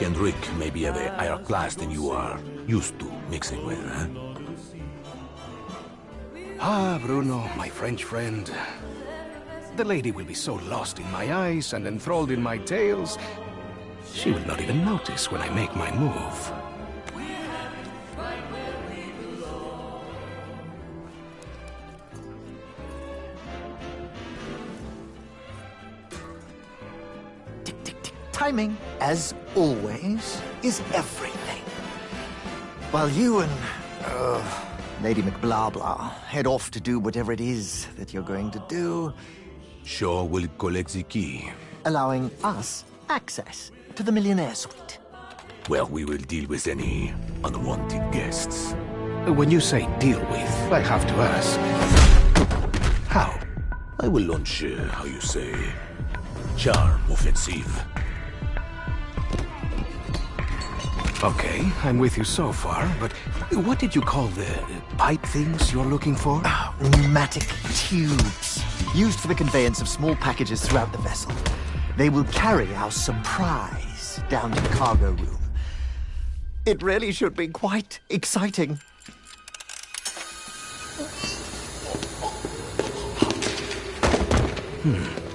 and Rick may be of a higher class than you are used to mixing with, huh? Ah, Bruno, my French friend. The lady will be so lost in my eyes and enthralled in my tales, she will not even notice when I make my move. Timing, as always, is everything. While you and, Lady McBlahblah head off to do whatever it is that you're going to do, Shaw will collect the key. allowing us access to the Millionaire Suite. Well, we will deal with any unwanted guests. When you say deal with, I have to ask. How? I will launch, how you say, charm offensive. Okay, I'm with you so far, but what did you call the pipe things you're looking for? Pneumatic tubes, used for the conveyance of small packages throughout the vessel. They will carry our surprise down to the cargo room. It really should be quite exciting.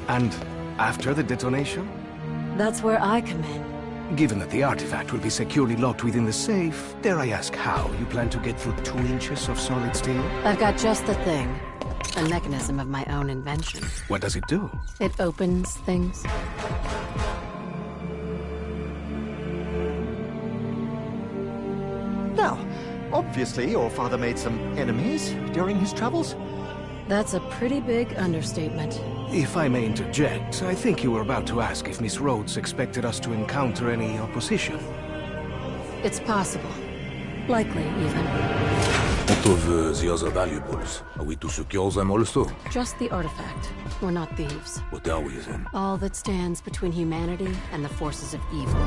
And after the detonation? That's where I come in. Given that the artifact will be securely locked within the safe, dare I ask how you plan to get through 2 inches of solid steel? I've got just the thing. A mechanism of my own invention. What does it do? It opens things. Now, obviously your father made some enemies during his travels. That's a pretty big understatement. If I may interject, I think you were about to ask if Miss Rhodes expected us to encounter any opposition. It's possible. Likely, even. What of the other valuables? Are we to secure them also? Just the artifact. We're not thieves. What are we then? All that stands between humanity and the forces of evil.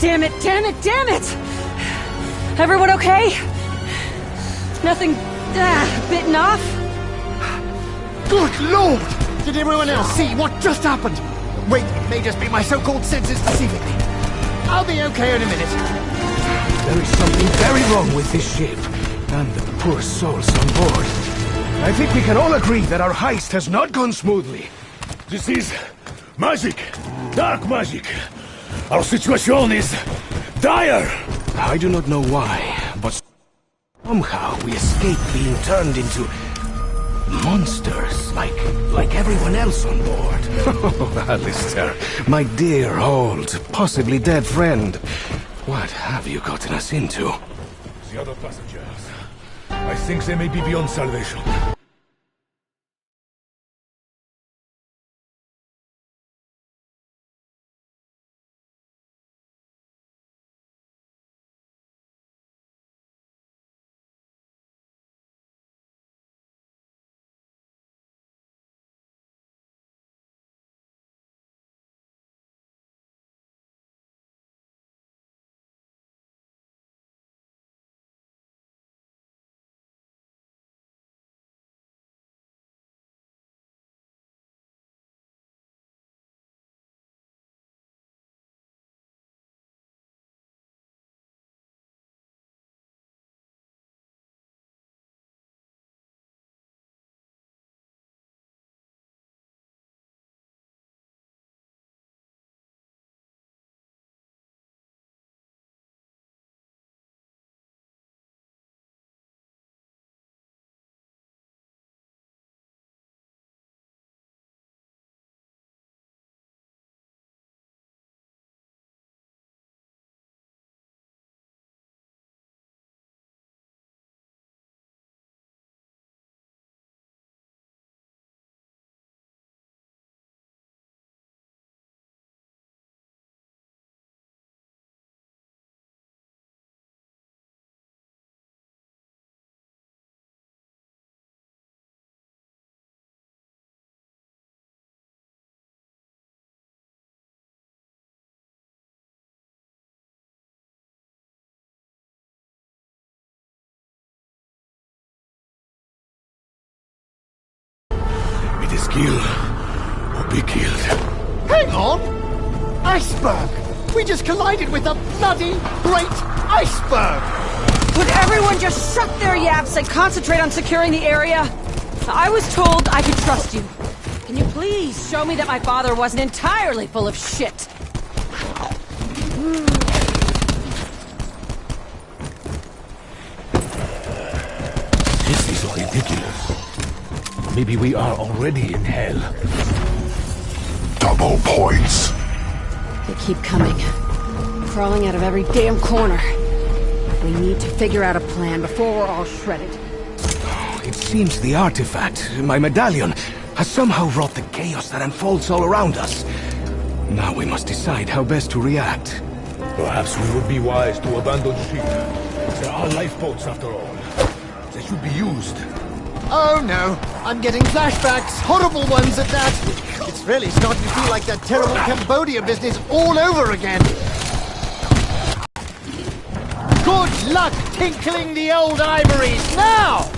Damn it, damn it, damn it! Everyone okay? Nothing, bitten off? Good Lord! Did everyone else see what just happened? Wait, it may just be my so-called senses deceiving me. I'll be okay in a minute. There is something very wrong with this ship, and the poor souls on board. I think we can all agree that our heist has not gone smoothly. This is magic, dark magic. Our situation is dire. I do not know why, but somehow we escaped being turned into monsters, like everyone else on board. Oh, Alistair, my dear old, possibly dead friend. What have you gotten us into? The other passengers. I think they may be beyond salvation. is kill or be killed. Hang on! Iceberg! We just collided with a bloody great iceberg! Would everyone just shut their yaps and concentrate on securing the area? I was told I could trust you. Can you please show me that my father wasn't entirely full of shit? This is ridiculous. Maybe we are already in hell. Double points. They keep coming. Crawling out of every damn corner. We need to figure out a plan before we're all shredded. It seems the artifact, my medallion, has somehow wrought the chaos that unfolds all around us. Now we must decide how best to react. Perhaps we would be wise to abandon ship. There are lifeboats after all. They should be used. Oh no, I'm getting flashbacks, horrible ones at that. It's really starting to feel like that terrible Cambodia business all over again. Good luck tinkling the old ivories now!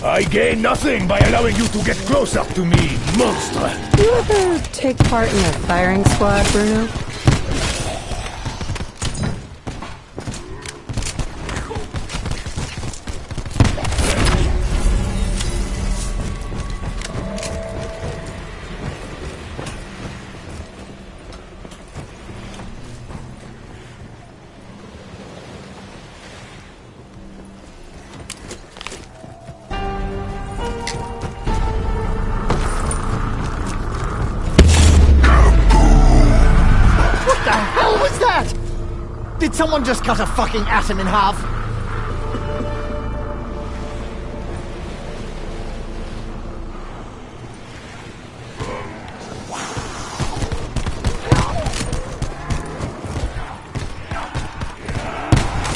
I gain nothing by allowing you to get close up to me, monster! You ever take part in a firing squad, Bruno? Did someone just cut a fucking atom in half?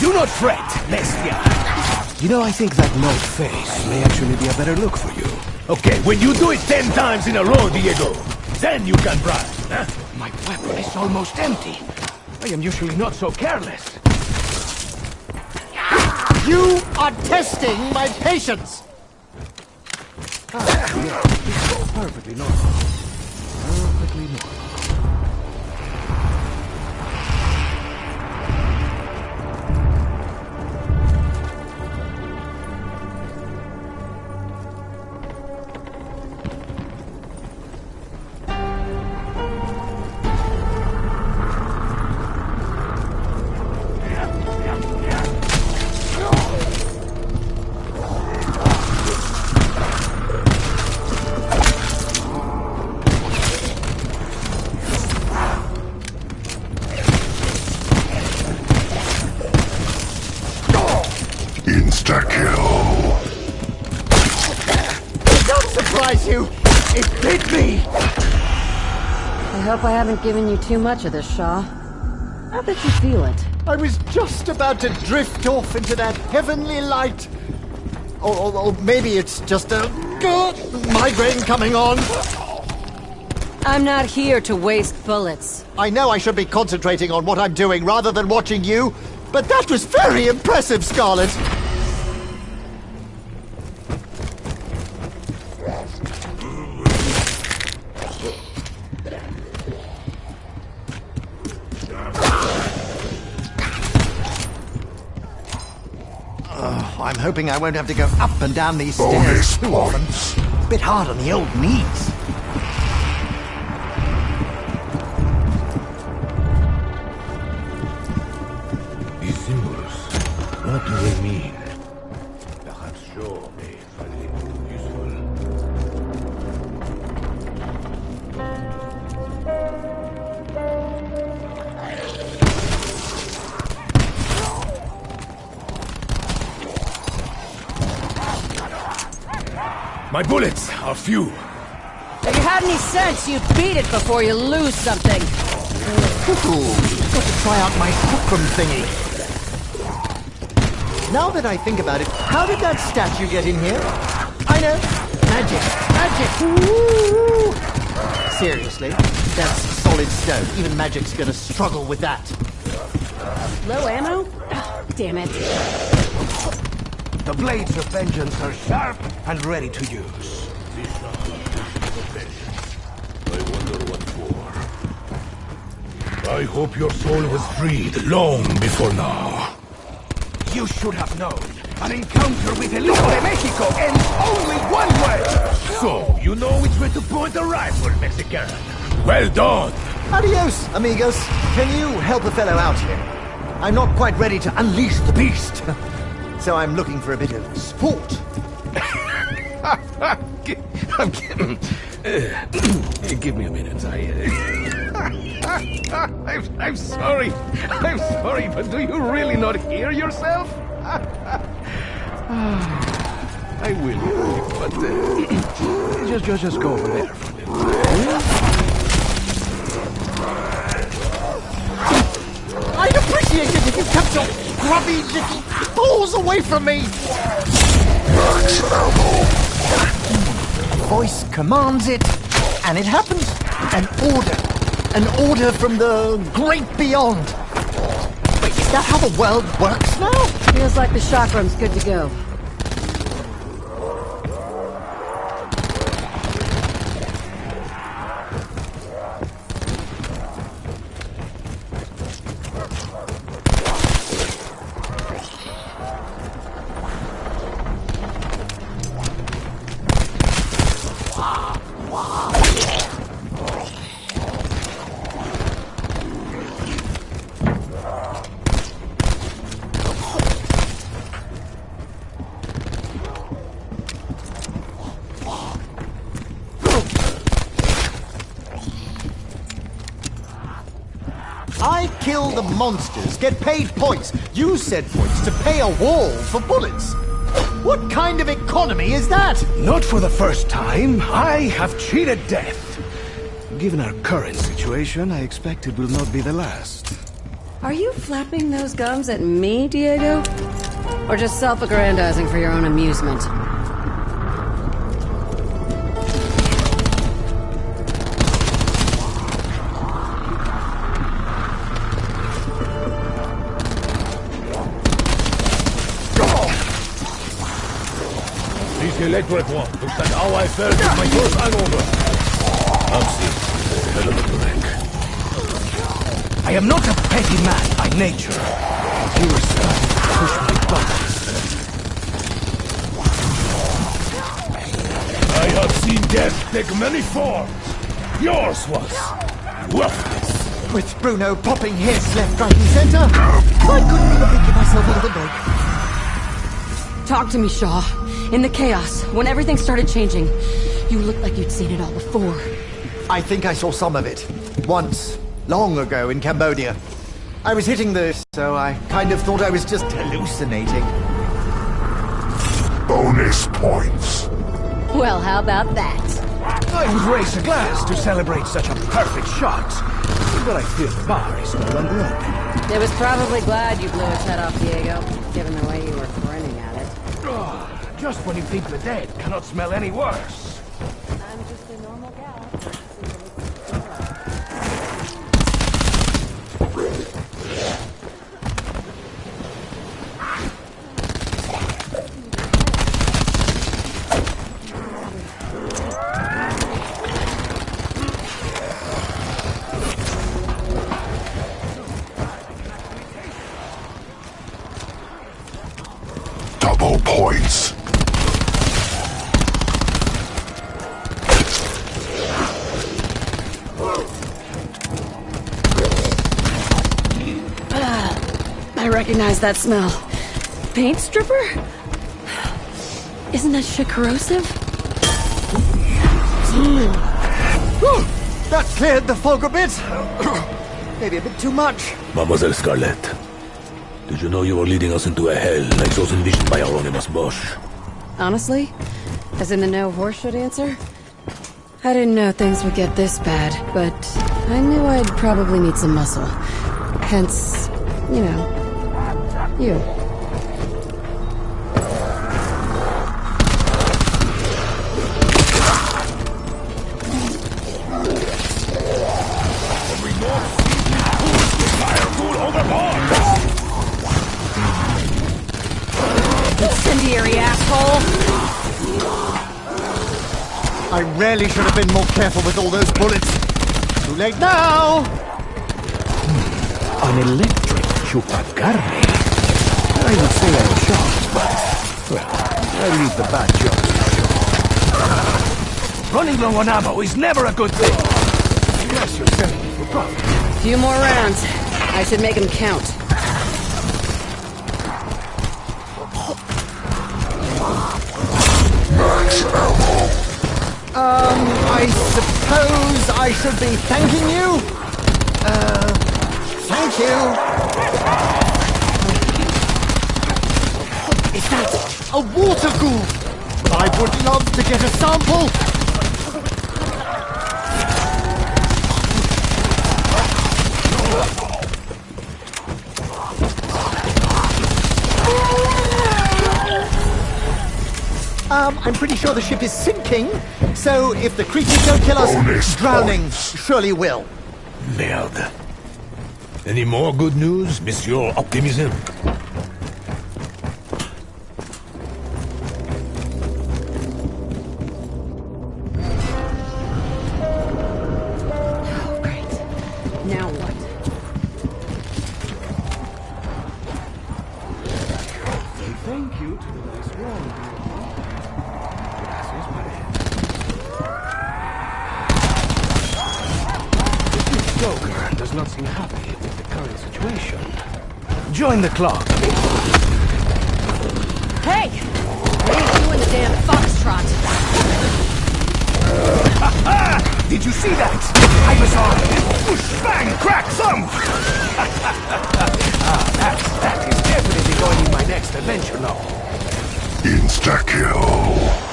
Do not fret, Bestia. You know, I think that no face may actually be a better look for you. Okay, when you do it 10 times in a row, Diego, then you can brag, huh? My weapon is almost empty. I am usually not so careless. You are testing my patience! Yeah, this is perfectly normal. Perfectly normal. It bit me! I hope I haven't given you too much of this, Shaw. How did you feel it? I was just about to drift off into that heavenly light. Or maybe it's just a migraine coming on. I'm not here to waste bullets. I know I should be concentrating on what I'm doing rather than watching you, but that was very impressive, Scarlet. I'm hoping I won't have to go up and down these stairs too often. Bit hard on the old knees. These symbols, what do they mean? Perhaps Shaw may find it useful. My bullets are few. If you had any sense, you'd beat it before you lose something. Got to try out my fulcrum thingy. Now that I think about it, how did that statue get in here? I know. Magic. Magic. Woo! Seriously, that's solid stone. Even magic's gonna struggle with that. Low ammo? Oh, damn it. The blades of vengeance are sharp and ready to use. I wonder what for. I hope your soul was freed long before now. You should have known. An encounter with El Hijo de Mexico ends only one way! So, you know which way to point a rifle, Mexican. Well done! Adios, amigos. Can you help a fellow out here? I'm not quite ready to unleash the beast. So I'm looking for a bit of sport. Give me a minute. I'm sorry. I'm sorry, but do you really not hear yourself? I will, but just go over there for a little while. I'd appreciate it if you kept your grubby little balls away from me! Voice commands it, and it happens. An order. An order from the great beyond. Wait, is that how the world works now? Feels like the chakram's good to go. I kill the monsters, get paid points. You said points to pay a wall for bullets. What kind of economy is that? Not for the first time. I have cheated death. Given our current situation, I expect it will not be the last. Are you flapping those gums at me, Diego? Or just self-aggrandizing for your own amusement? This electric one looks like how I felt with my first hangover. Upset, hell of a drink. I am not a petty man by nature. You are starting to push my buttons. I have seen death take many forms. Yours was worthless. With Bruno popping his left, right, and center, I couldn't even give myself a little break. Talk to me, Shaw. In the chaos, when everything started changing, you looked like you'd seen it all before. I think I saw some of it. Once. Long ago in Cambodia. I was hitting this, so I kind of thought I was just hallucinating. Bonus points. Well, how about that? I would raise a glass to celebrate such a perfect shot. But I fear the bar is no longer open. It was probably glad you blew its head off, Diego, given the way you were grinning at it. Just when you think the dead cannot smell any worse. I'm just a normal gal. Double points. I recognize that smell. Paint stripper? Isn't that shit corrosive? That cleared the fog a bit. Maybe a bit too much. Mademoiselle Scarlett, did you know you were leading us into a hell like those envisioned by Hieronymus Bosch? Honestly? As in the no horseshit answer? I didn't know things would get this bad, but I knew I'd probably need some muscle. Hence, you know, you. Incendiary I really should have been more careful with all those bullets. Too late now! An electric chupacarne. I would say I'm shocked, but, well, I leave the bad joke to the show. Running low on ammo is never a good thing. Unless you're selling it for profit. Few more rounds. I should make them count. I suppose I should be thanking you? Thank you. Is that a water ghoul? I would love to get a sample. I'm pretty sure the ship is sinking, so if the creatures don't kill us, drowning surely will. Merde. Any more good news, Monsieur Optimism? Oh, great. Now what? Thank you to the nice one. Joker does not seem happy with the current situation. Join the club. Hey! I ain't doing the damn foxtrot. Did you see that? I was on push, bang, crack, thump! That is definitely going in my next adventure novel. Insta-kill.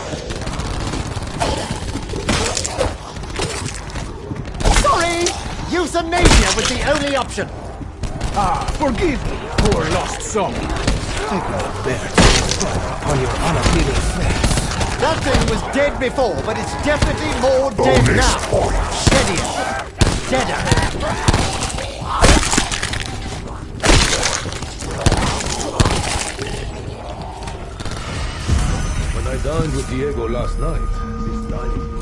Euthanasia was the only option. Forgive me, poor lost soul. I cannot bear to look upon your unappealing face. That thing was dead before, but it's definitely more dead now. Steadier. Deader. When I dined with Diego last night, this dining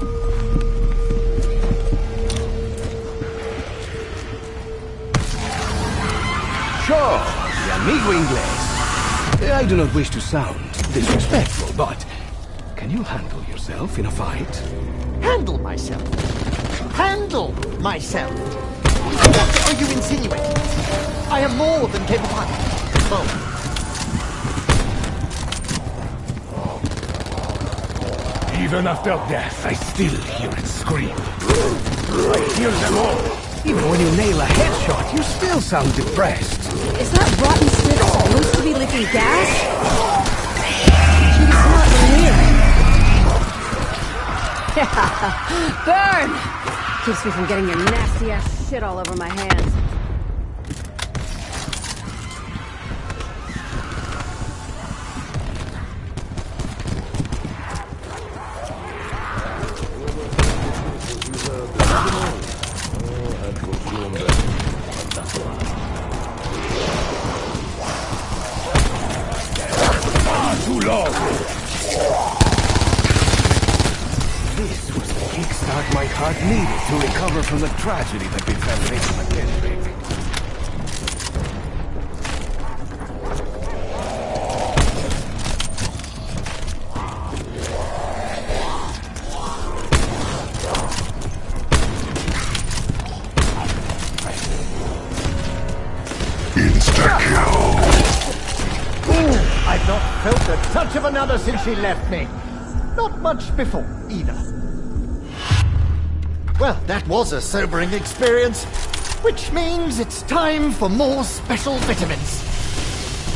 Sure, the amigo inglés. I do not wish to sound disrespectful, but can you handle yourself in a fight? Handle myself. Handle myself. What are you insinuating? I am more than capable. Oh. Even after death, I still hear it scream. I hear them all. Even when you nail a headshot, you still sound depressed. Is that rotten stick supposed to be leaking gas? Should be smart from here. Burn! Keeps me from getting your nasty ass shit all over my hands. Too long. This was the kickstart my heart needed to recover from the tragedy that befell Lady McKendrick. I've not felt the touch of another since she left me. Not much before, either. Well, that was a sobering experience. Which means it's time for more special vitamins.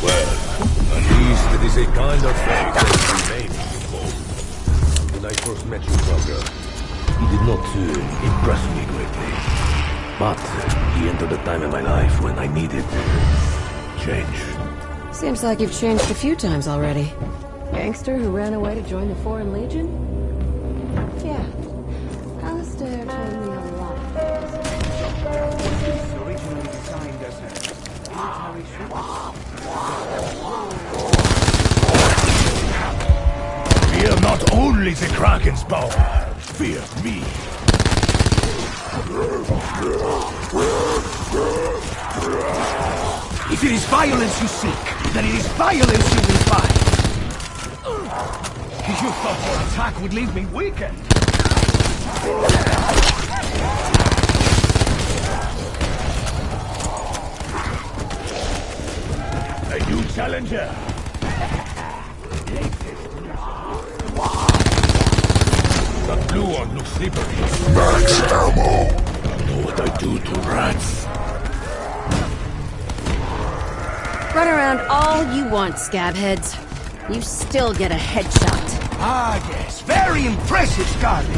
Well, at least it is a kind of fate that remains before. When I first met you, Bugger, he did not impress me greatly. But he entered a time in my life when I needed change. Seems like you've changed a few times already. Gangster who ran away to join the Foreign Legion? Yeah. Alistair told me a lot of things. Originally designed as a military ship. Fear not only the Kraken's power, Fear me. If it is violence you seek, then it is violence you will find. You thought your attack would leave me weakened. A new challenger. That blue one looks slippery. Max ammo. I know what I do to rats. Run around all you want, scabheads. You still get a headshot. Ah, yes. Very impressive, Scarlet.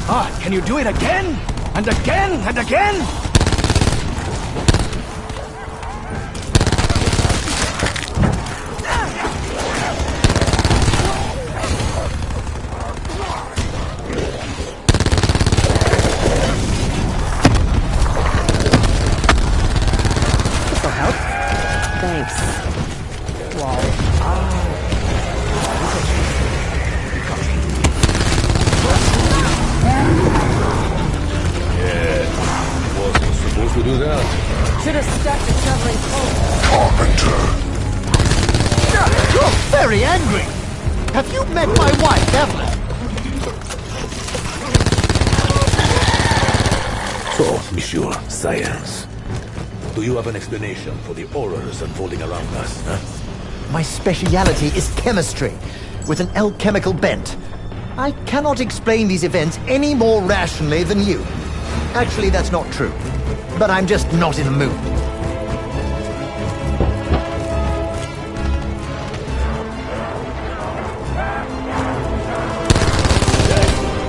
Ah, can you do it again? And again? And again? This'll help. Thanks. Wasn't supposed to do that. Should have stuck to shoveling coal. Carpenter. You're very angry! Have you met my wife, Evelyn? So, Monsieur Science, do you have an explanation for the horrors unfolding around us, huh? My speciality is chemistry, with an alchemical bent. I cannot explain these events any more rationally than you. Actually, that's not true. But I'm just not in the mood.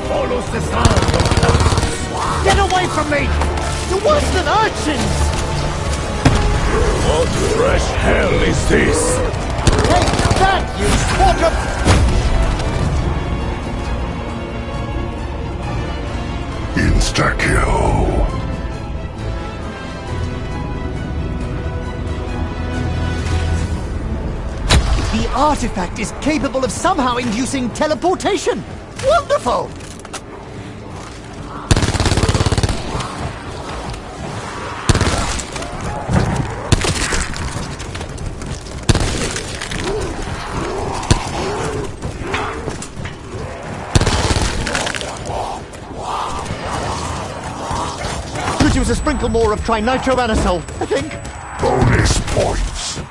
Follows the sound of glass. Get away from me! You're worse than urchins! What fresh hell is this? Take that, you squawker! Insta-kill. The artifact is capable of somehow inducing teleportation! Wonderful! Could use a sprinkle more of trinitroanisole, I think. Bonus points.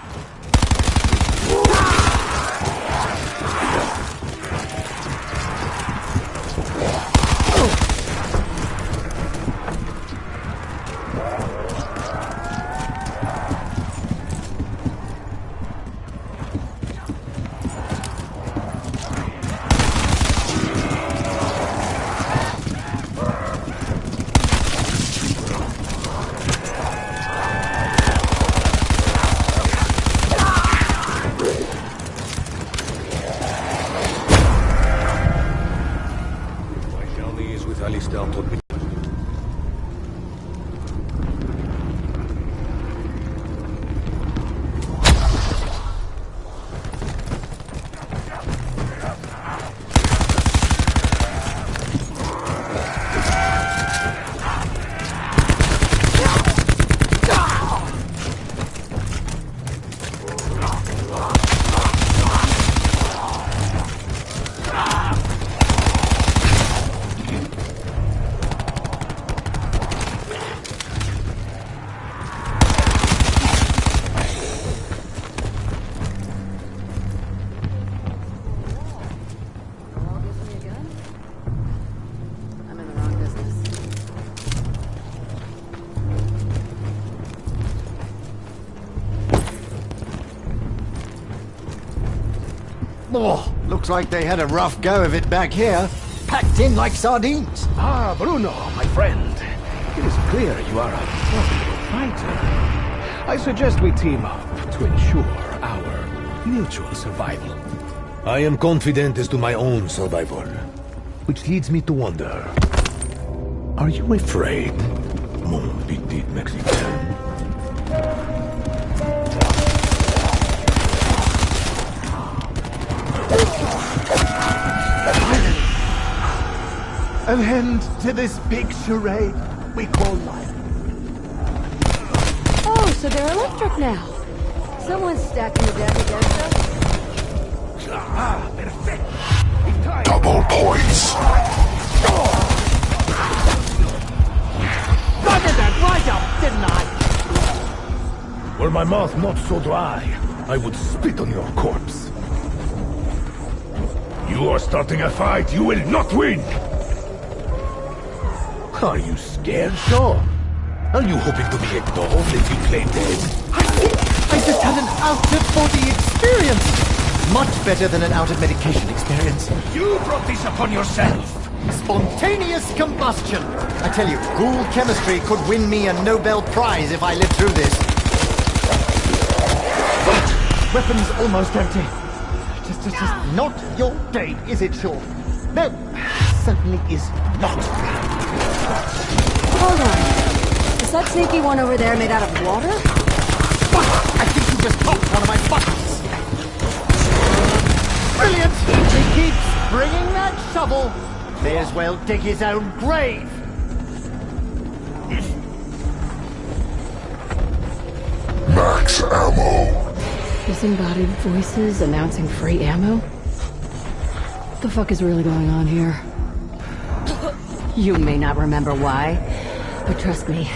Oh, looks like they had a rough go of it back here. Packed in like sardines. Ah, Bruno, my friend. It is clear you are a formidable fighter. I suggest we team up to ensure our mutual survival. I am confident as to my own survival, which leads me to wonder, are you afraid, mon petit Mexican? An end to this big charade we call life. Oh, so they're electric now. Someone's stacking the deck against us. Double points. I did that right up, didn't I? Were my mouth not so dry, I would spit on your corpse. You are starting a fight you will not win! Are you scared, Shaw? Are you hoping to be a dog if you play dead? I just had an out-of-body experience. Much better than an out-of-medication experience. You brought this upon yourself! Spontaneous combustion. I tell you, ghoul chemistry could win me a Nobel Prize if I lived through this. Weapons almost empty. Just not your day, is it, Shaw? No, certainly is not. Hold on. Is that sneaky one over there made out of water? I think you just popped one of my buttons. Brilliant! He keeps bringing that shovel. May as well dig his own grave. Max ammo. Disembodied voices announcing free ammo? What the fuck is really going on here? You may not remember why, but trust me,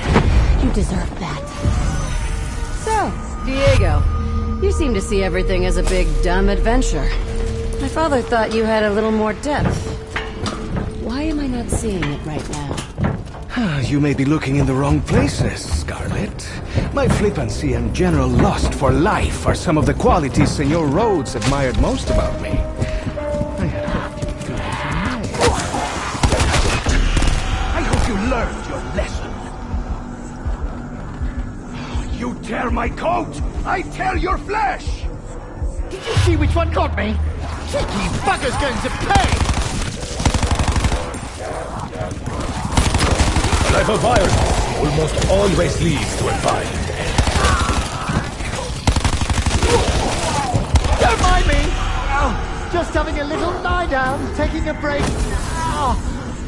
you deserve that. So, Diego, you seem to see everything as a big, dumb adventure. My father thought you had a little more depth. Why am I not seeing it right now? You may be looking in the wrong places, Scarlet. My flippancy and general lust for life are some of the qualities Senor Rhodes admired most about me. I had hoped you'd feel the same way. I hope you learned your lesson. You tear my coat! I tear your flesh! Did you see which one got me? Cheeky bugger's going to pay! A life of violence almost always leads to a violent end. Don't mind me! Oh, just having a little lie down, taking a break. Oh,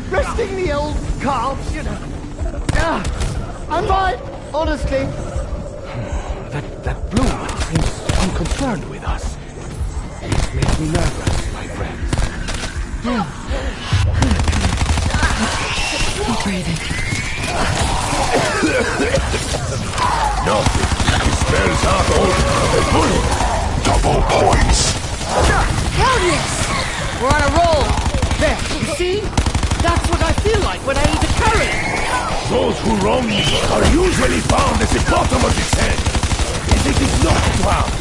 resting the old calves, you know. I'm fine, honestly. That blue one seems unconcerned with us. It makes me nervous, my friends. Keep breathing. Nothing spells out all the bullet. Double points. Hell yes! We're on a roll! There, you see? That's what I feel like when I eat a carrot! Those who wrong me are usually found at the bottom of this head. And it is not found.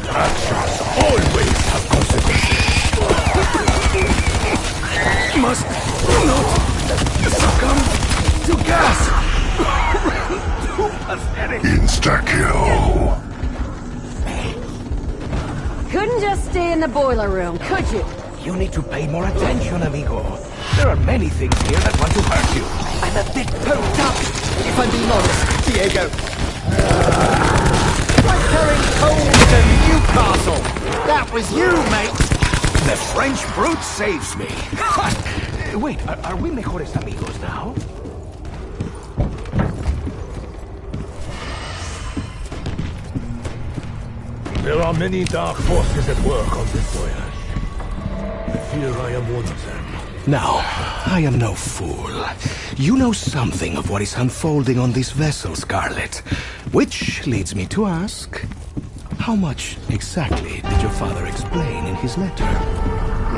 Actions always have consequences. Must not succumb to gas! Too pathetic! Insta-kill. Couldn't just stay in the boiler room, could you? You need to pay more attention, amigo. There are many things here that want to hurt you. I'm a bit poked up, if I'm being honest, Diego. Like carrying coal to Newcastle. That was you, mate. The French brute saves me. Wait, are we mejores amigos now? There are many dark forces at work on this voyage. I fear I am one of them. Now, I am no fool. You know something of what is unfolding on this vessel, Scarlet. Which leads me to ask, how much exactly did your father explain in his letter?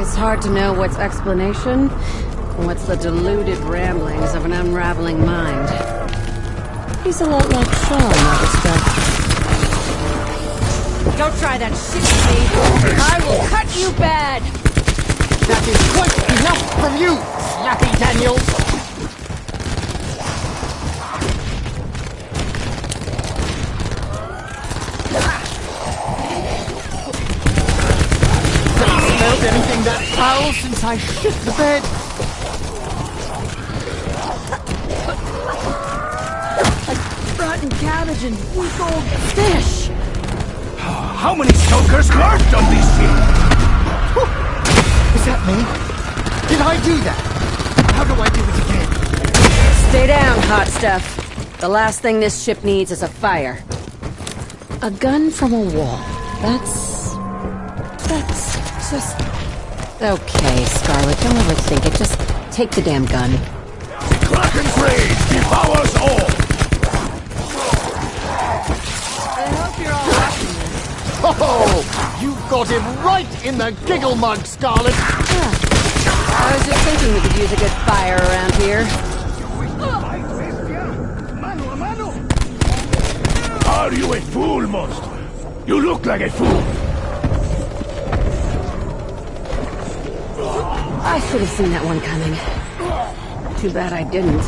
It's hard to know what's explanation and what's the deluded ramblings of an unraveling mind. He's a lot like Shaw in that respect. Don't try that shit, Steve. I will cut you bad! That is quite enough from you, Slappy Daniels! Haven't smelled anything that foul since I shit the bed. Like rotten cabbage and week old fish! How many chokers lurked on this ship? Is that me? Did I do that? How do I do it again? Stay down, hot stuff. The last thing this ship needs is a fire. A gun from a wall. That's just... Okay, Scarlet, don't overthink it. Just take the damn gun. Kraken's rage devours all! I hope you're all watching this. Oh, you got him right in the giggle mug, Scarlet. I was just thinking we could use a good fire around here. Are you a fool, monster? You look like a fool! I should have seen that one coming. Too bad I didn't.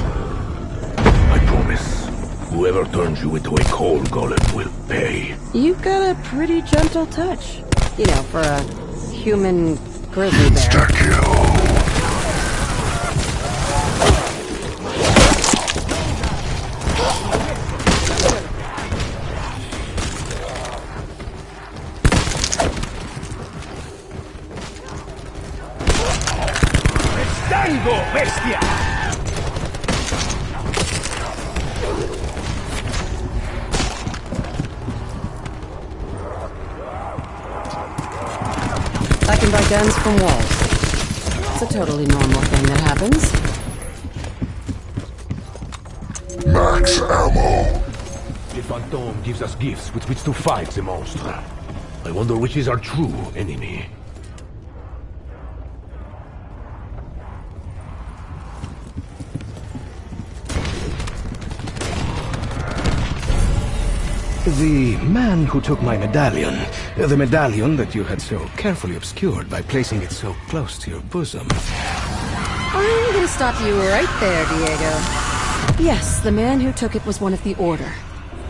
I promise, whoever turns you into a coal golem will pay. You've got a pretty gentle touch. You know, for a human grizzly bear. Insta-kill. ¡Tango, bestia! I can buy guns from walls. It's a totally normal thing that happens. Max ammo. The Phantom gives us gifts with which to fight the monster. I wonder which is our true enemy. The man who took my medallion, the medallion that you had so carefully obscured by placing it so close to your bosom. I'm gonna stop you right there, Diego. Yes, the man who took it was one of the Order.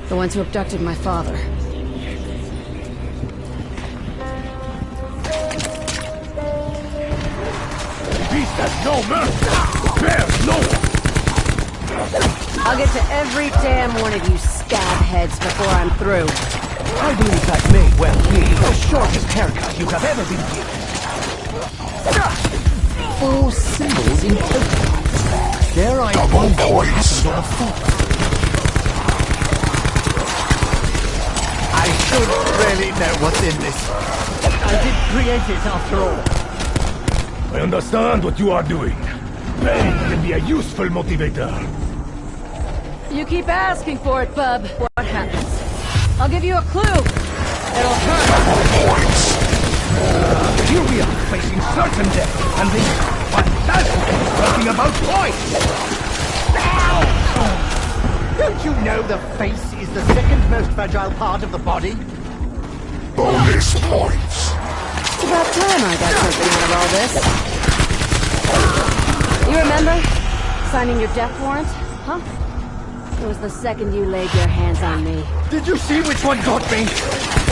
The ones who abducted my father. Beast has no mercy! Bears no one! I'll get to every damn one of you scab heads before I'm through. I believe that may well be the shortest haircut you have ever been given. 4 symbols in total. Dare I wonder what happened on the 4th? I should really know what's in this. I did create it after all. I understand what you are doing. Pain can be a useful motivator. You keep asking for it, bub. What happens? I'll give you a clue. It'll hurt. Here we are, facing certain death, and this fantastic talking about points! Don't you know the face is the second most fragile part of the body? Bonus points. It's about time I got something out of all this. You remember? Signing your death warrant? Huh? It was the second you laid your hands on me. Did you see which one got me?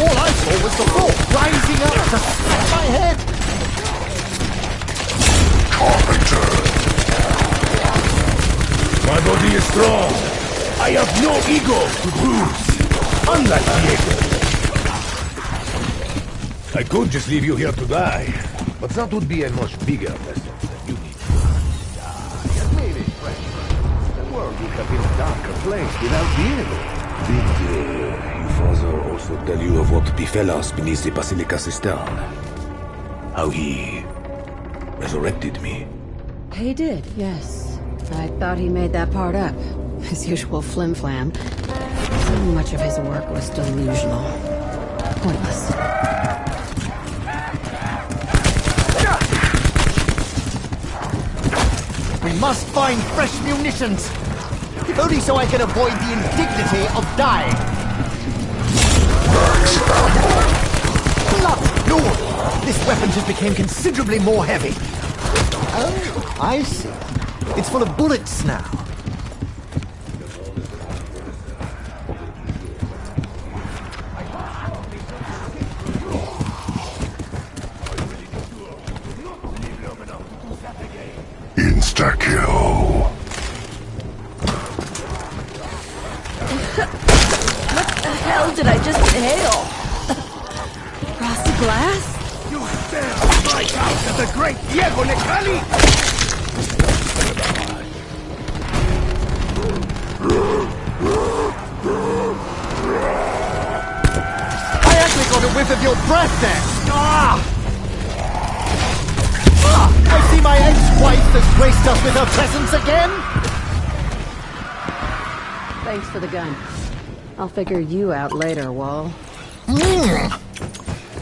All I saw was the rope rising up to smack my head. Carpenter. My body is strong. I have no ego to bruise. Unlike Diego. I could just leave you here to die, but that would be a much bigger lesson than you need. Maybe, the world would have been a darker place without Diego. Did your father also tell you of what befell us beneath the Basilica Cistern? How he resurrected me? He did, yes. I thought he made that part up. His usual flim-flam. So much of his work was delusional. Pointless. We must find fresh munitions. If only so I can avoid the indignity of dying. Blood Lord! This weapon just became considerably more heavy. Oh, I see. It's full of bullets now. Insta-kill. What the hell did I just inhale? Frosted glass? My house of the great Diego Necali! I actually got a whiff of your breath there! I see my ex-wife has graced us with her presence again! Thanks for the gun. I'll figure you out later, Wall.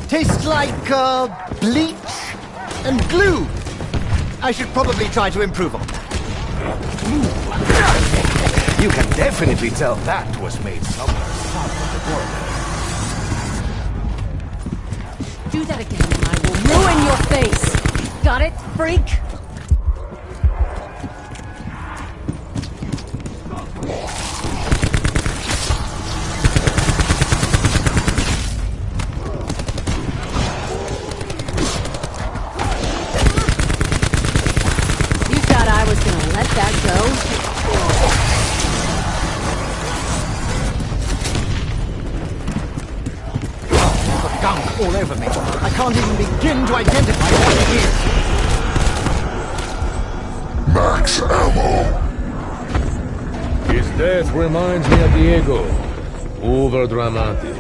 Tastes like, bleach and glue. I should probably try to improve on that. You can definitely tell that was made somewhere south of the border. Do that again and I will ruin your face! Got it, freak? You thought I was gonna let that go? Gunk all over me. I can't even begin to identify what it is. Max ammo. His death reminds me of Diego. Over-dramatic.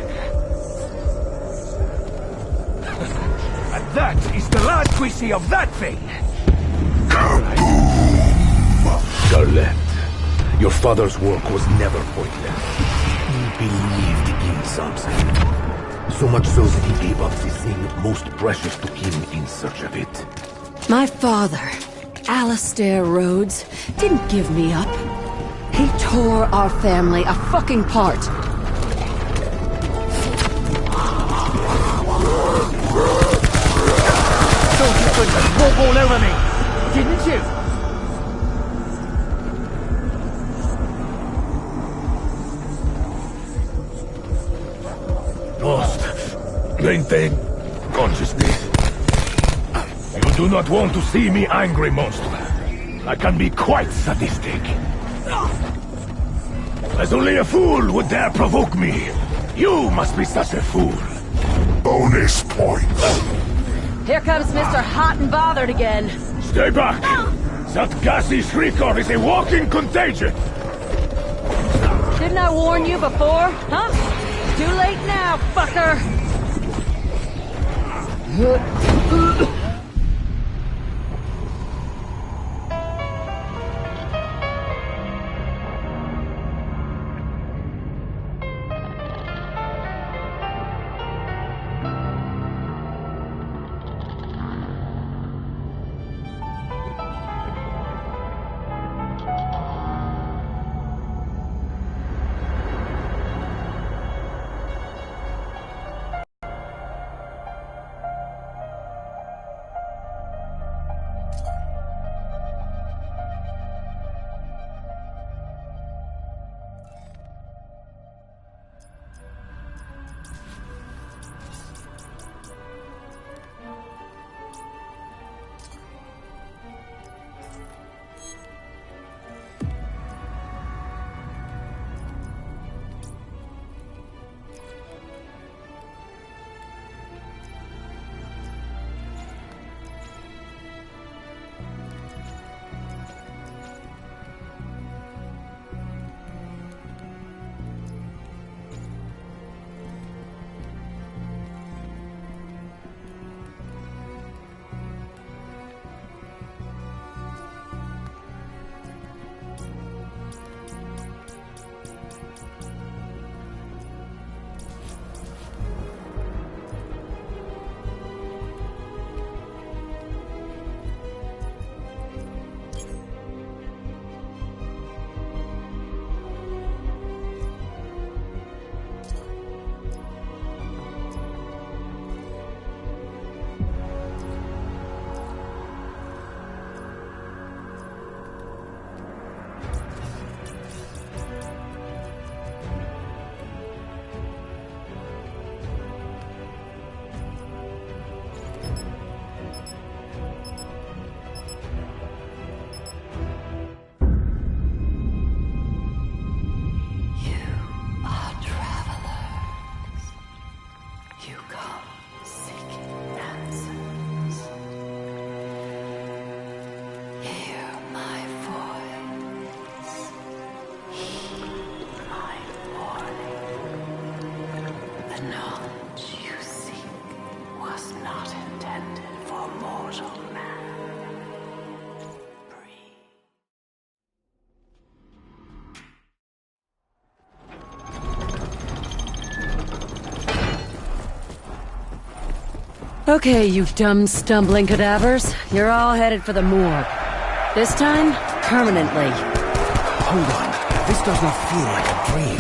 And that is the last we see of that thing! Scarlett, your father's work was never pointless. He believed in something. So much so that he gave up the thing most precious to him in search of it. My father, Alistair Rhodes, didn't give me up. He tore our family a fucking part. Thought you could just walk all over me, didn't you? Must maintain consciousness. You do not want to see me angry, monster. I can be quite sadistic. As only a fool would dare provoke me. You must be such a fool. Bonus points. Here comes Mr. Hot and Bothered again. Stay back! That gassy shrieker is a walking contagion! Didn't I warn you before, huh? Too late now, fucker! Okay, you dumb, stumbling cadavers. You're all headed for the morgue. This time, permanently. Hold on. This does not feel like a dream.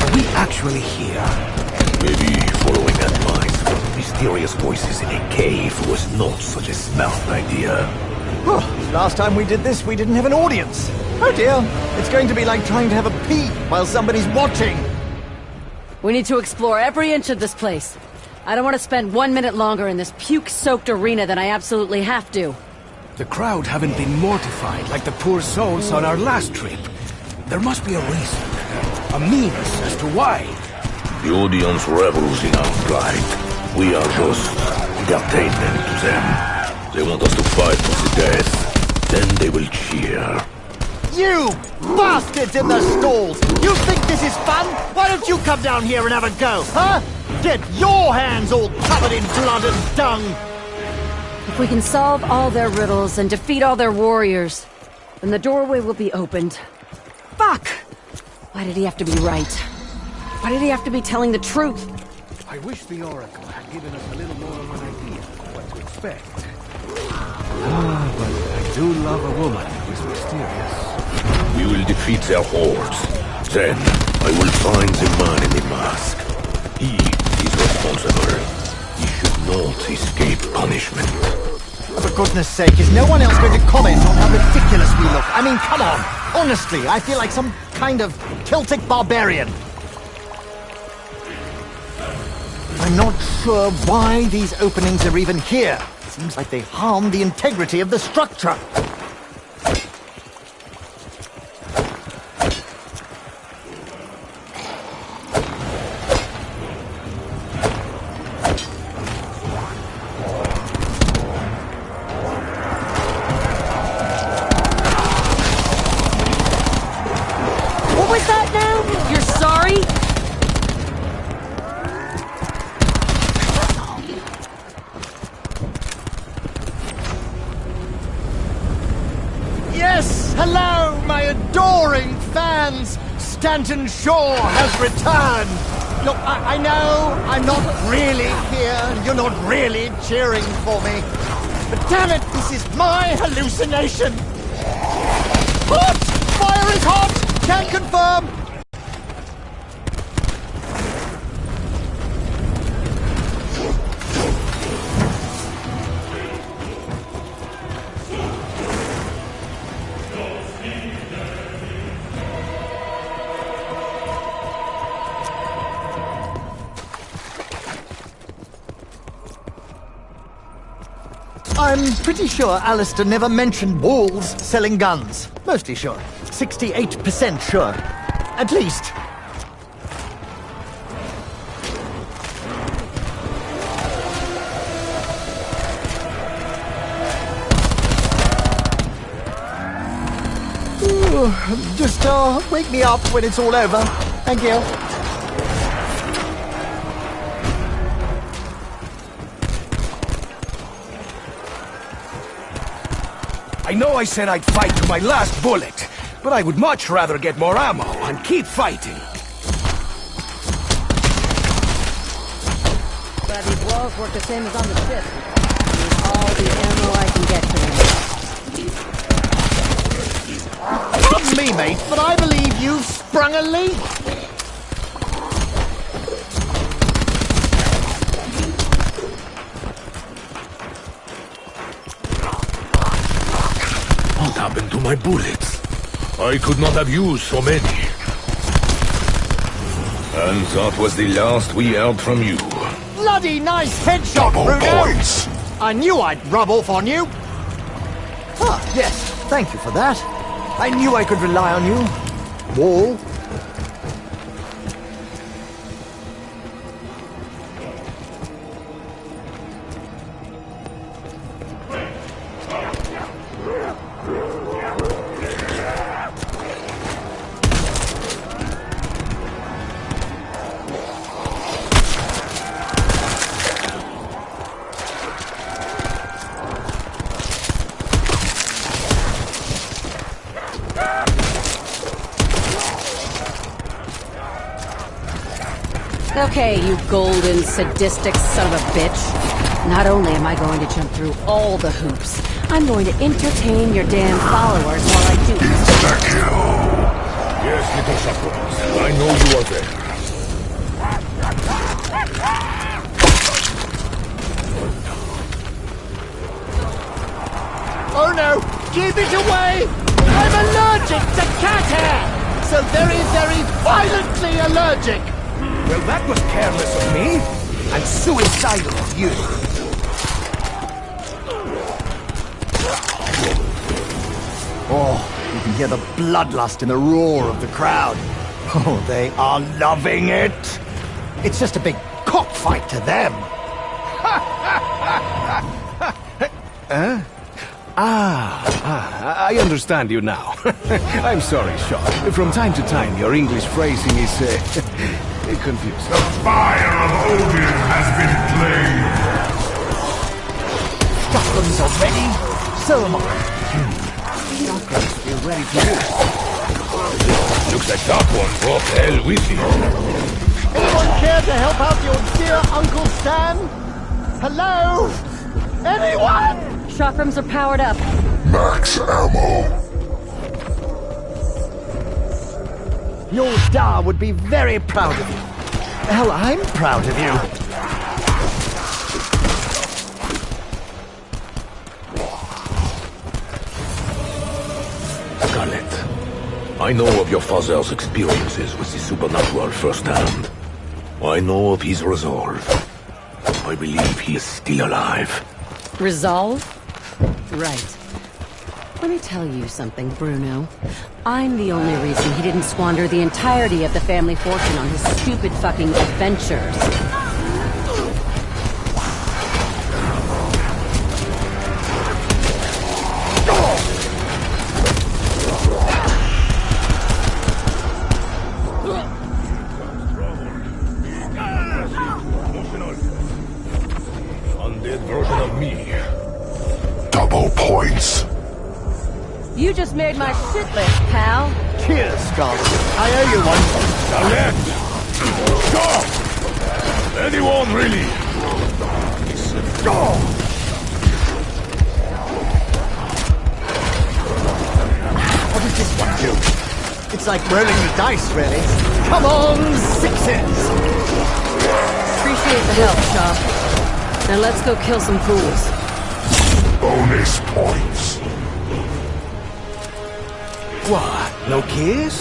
Are we actually here? Maybe following advice from mysterious voices in a cave was not such a smart idea. Oh, last time we did this, we didn't have an audience. Oh dear, it's going to be like trying to have a pee while somebody's watching. We need to explore every inch of this place. I don't want to spend 1 minute longer in this puke-soaked arena than I absolutely have to. The crowd haven't been mortified like the poor souls on our last trip. There must be a reason. A means as to why. The audience revels in our plight. We are just entertainment to them. They want us to fight to the death. Then they will cheer. You bastards in the stalls! You think this is fun? Why don't you come down here and have a go, huh? Get your hands all covered in blood and dung! If we can solve all their riddles and defeat all their warriors, then the doorway will be opened. Fuck! Why did he have to be right? Why did he have to be telling the truth? I wish the Oracle had given us a little more of an idea of what to expect. But I do love a woman who is mysterious. We will defeat their hordes. Then I will find the man in the mask. He is responsible. He should not escape punishment. For goodness sake, is no one else going to comment on how ridiculous we look? I mean, come on! Honestly, I feel like some kind of Celtic barbarian. I'm not sure why these openings are even here. Seems like they harm the integrity of the structure. What was that now? You're sorry? Yes! Hello, my adoring fans! Stanton Shaw has returned! Look, I know I'm not really here, and you're not really cheering for me. But damn it, this is my hallucination! Hot! Fire is hot! Can confirm! I'm pretty sure Alistair never mentioned walls selling guns. Mostly sure. 68% sure. At least. Ooh, just wake me up when it's all over. Thank you. I know I said I'd fight to my last bullet, but I would much rather get more ammo and keep fighting. Glad these walls work the same as on the ship. I need all the ammo I can get to them. Pardon me, mate, but I believe you've sprung a leak. What happened to my bullets? I could not have used so many. And that was the last we heard from you. Bloody nice headshot, Bruno! Points. I knew I'd rub off on you. Ah, yes, thank you for that. I knew I could rely on you. Wall. Okay, you golden, sadistic son of a bitch. Not only am I going to jump through all the hoops, I'm going to entertain your damn followers while I do it. Yes, little Shackles. I know you are there. Oh no! Keep it away! I'm allergic to cat hair! So very, very violently allergic! Well, that was careless of me, and suicidal of you. Oh, you can hear the bloodlust in the roar of the crowd. Oh, they are loving it. It's just a big cockfight to them. I understand you now. I'm sorry, Shaw. From time to time, your English phrasing is confusing. The fire of Odin has been claimed. Scotland's are ready. So am I. Chakras feel ready to use. Looks like that one brought hell with you. Anyone care to help out your dear Uncle Sam? Hello? Anyone? Chakrams are powered up. Max ammo. Your Da would be very proud of you. Hell, I'm proud of you. Scarlet, I know of your father's experiences with the supernatural firsthand. I know of his resolve. I believe he is still alive. Resolve? Right. Let me tell you something, Bruno. I'm the only reason he didn't squander the entirety of the family fortune on his stupid fucking adventures. Undead version of me. Double points. You just made my shit list, pal. Cheers, Scarlet. I owe you one. Scarlet! Stop! Anyone, really? Stop! What does this one do? It's like rolling the dice, really. Come on, sixes! Appreciate the help, Shaw. Now let's go kill some fools. Bonus points. What? No kiss?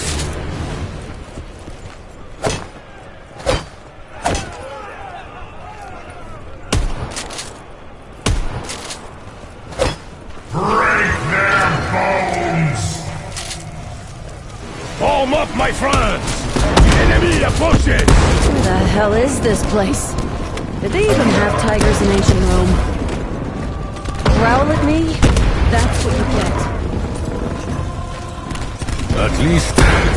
Break their bones. Form up, my friends! The enemy approaches! Who the hell is this place? Did they even have tigers in ancient Rome? Growl at me? That's what you get. At least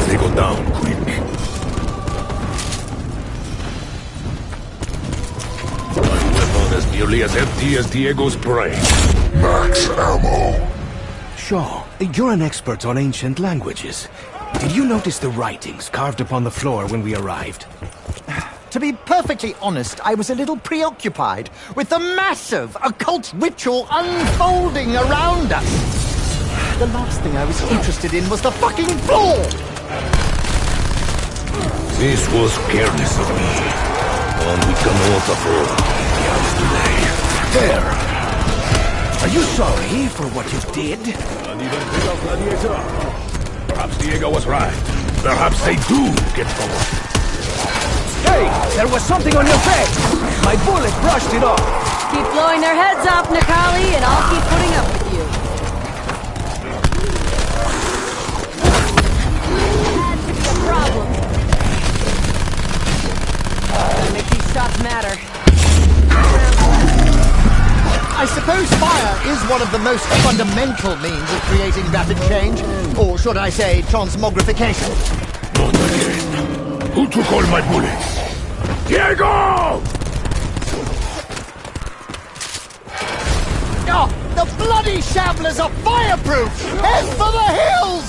they go down quick. My weapon is nearly as empty as Diego's brain. Max ammo. Shaw, you're an expert on ancient languages. Did you notice the writings carved upon the floor when we arrived? To be perfectly honest, I was a little preoccupied with the massive occult ritual unfolding around us. The last thing I was interested in was the fucking floor! This was careless of me. And we cannot afford chaos today. There! Are you sorry for what you did? And even without Gladiator. Perhaps Diego was right. Perhaps they do get forward. Hey! There was something on your face! My bullet brushed it off! Keep blowing their heads off, Nikali, and I'll keep putting up with you. That could be a problem. Gotta make these shots matter. I suppose fire is one of the most fundamental means of creating rapid change, or should I say, transmogrification. Not again. Who took all my bullets? Diego! Oh, the bloody shamblers are fireproof! Head for the hills!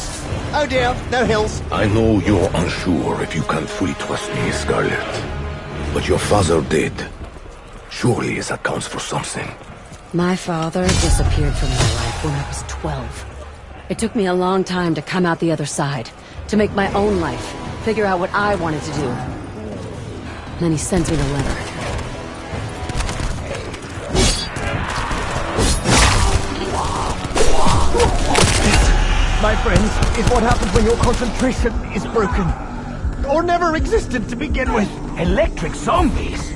Oh dear, no hills. I know you're unsure if you can fully trust me, Scarlet. But your father did. Surely that counts for something. My father disappeared from my life when I was 12. It took me a long time to come out the other side, to make my own life, figure out what I wanted to do. Then he sent me the letter. My friends, is what happens when your concentration is broken. Or never existed to begin with. Electric zombies?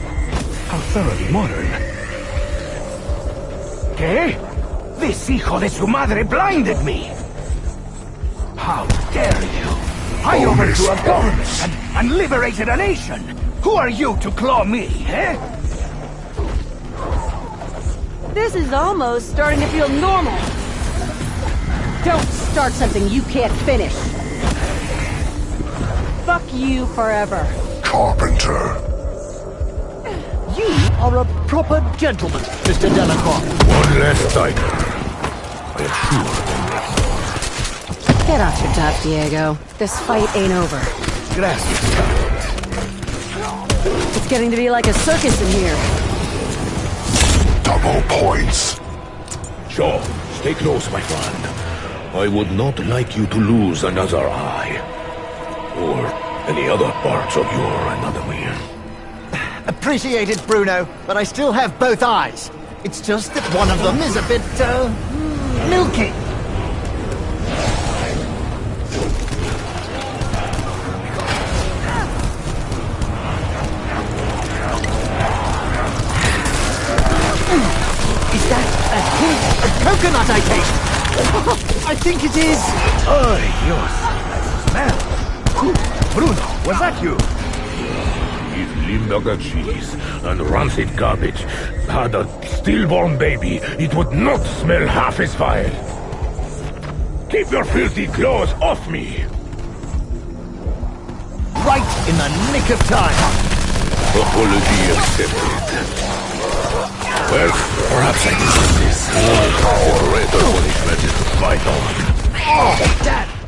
How thoroughly modern. ¿Qué? This hijo de su madre blinded me! How dare you! I overthrew a government and liberated a nation! Who are you to claw me, eh? This is almost starting to feel normal. Don't start something you can't finish. Fuck you forever. Carpenter. You are a proper gentleman, Mr. Delacroix. One less tiger. I am sure than that. Get off your duff, Diego. This fight ain't over. Gracias. It's getting to be like a circus in here. Double points. Sure, stay close, my friend. I would not like you to lose another eye. Or any other parts of your anatomy. Appreciate it, Bruno, but I still have both eyes. It's just that one of them is a bit, milky. Is that a coconut I taste? I think it is. Oh, Dios. Smell. Bruno, was that you? If Limburger cheese and rancid garbage had a stillborn baby, it would not smell half as vile. Keep your filthy claws off me! Right in the nick of time. Apology accepted. Well, perhaps I deserve this. The greater punishment is to fight on. Oh, Dad!